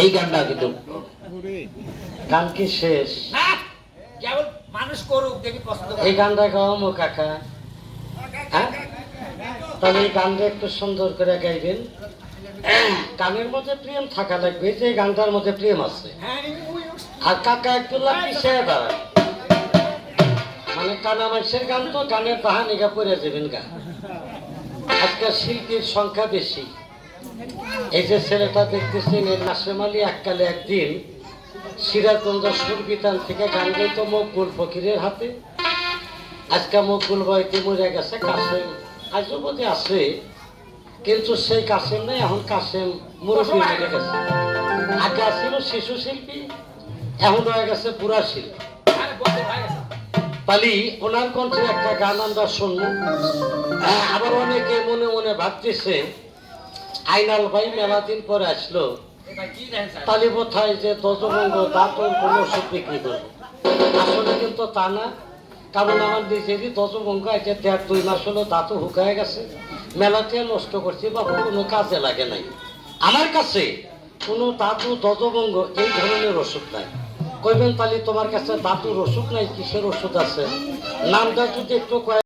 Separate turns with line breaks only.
এই গানটা কিন্তু গান কি শেষ?
মানুষ করুক দেখি পছন্দ।
এই গানটা গাও কাকা। হ্যাঁ, তাহলে এই গানটা একটু সুন্দর করে গাইবেন। গানের মধ্যে প্রেম থাকা লাগবে, যে গানটার মধ্যে প্রেম আছে। আর কাকা একটু লাগবে সে দাঁড়ায়, মানে কানা মানুষের গান তো গানের বাহানিগা পড়ে যাবেন গান। আজকাল শিল্পীর সংখ্যা বেশি। এই যে ছেলেটা দেখতেছেন, এর নাসিম আলী এককালে একদিন সিরাজগঞ্জ সুরবিতান থেকে গান গাইতো মকবুল ফকিরের হাতে। আজকে মকবুল বয়তে মরে গেছে, কাসেম আজও বোধ আছে, কিন্তু সেই কাসেম নেই, এখন কাসেম মুরব্বী হয়ে গেছে। আগে আসছিল শিশু শিল্পী, এখন হয়ে গেছে বুড়া শিল্পী। পালি ওনার কণ্ঠে একটা গান আমরা শুনবো। আবার অনেকে মনে মনে ভাবতেছে আইনাল ভাই মেলা দিন পরে আসলো, তালি বোধহয় যে দজবঙ্গ দাঁতর কোনো ওষুধ বিক্রি করবো। আসলে কিন্তু তা না, কারণ আমার নিজেরই দজবঙ্গ আছে, 1.5-2 মাস হলো দাঁতও হুকায় গেছে, মেলাতে নষ্ট করছি বা কোনো কাজে লাগে নাই। আমার কাছে কোনো দাঁতু দজবঙ্গ এই ধরনের ওষুধ নাই। কইবেন তাহলে তোমার কাছে দাঁতুর ওষুধ নাই, কিসের ওষুধ আছে? নামটা যদি একটু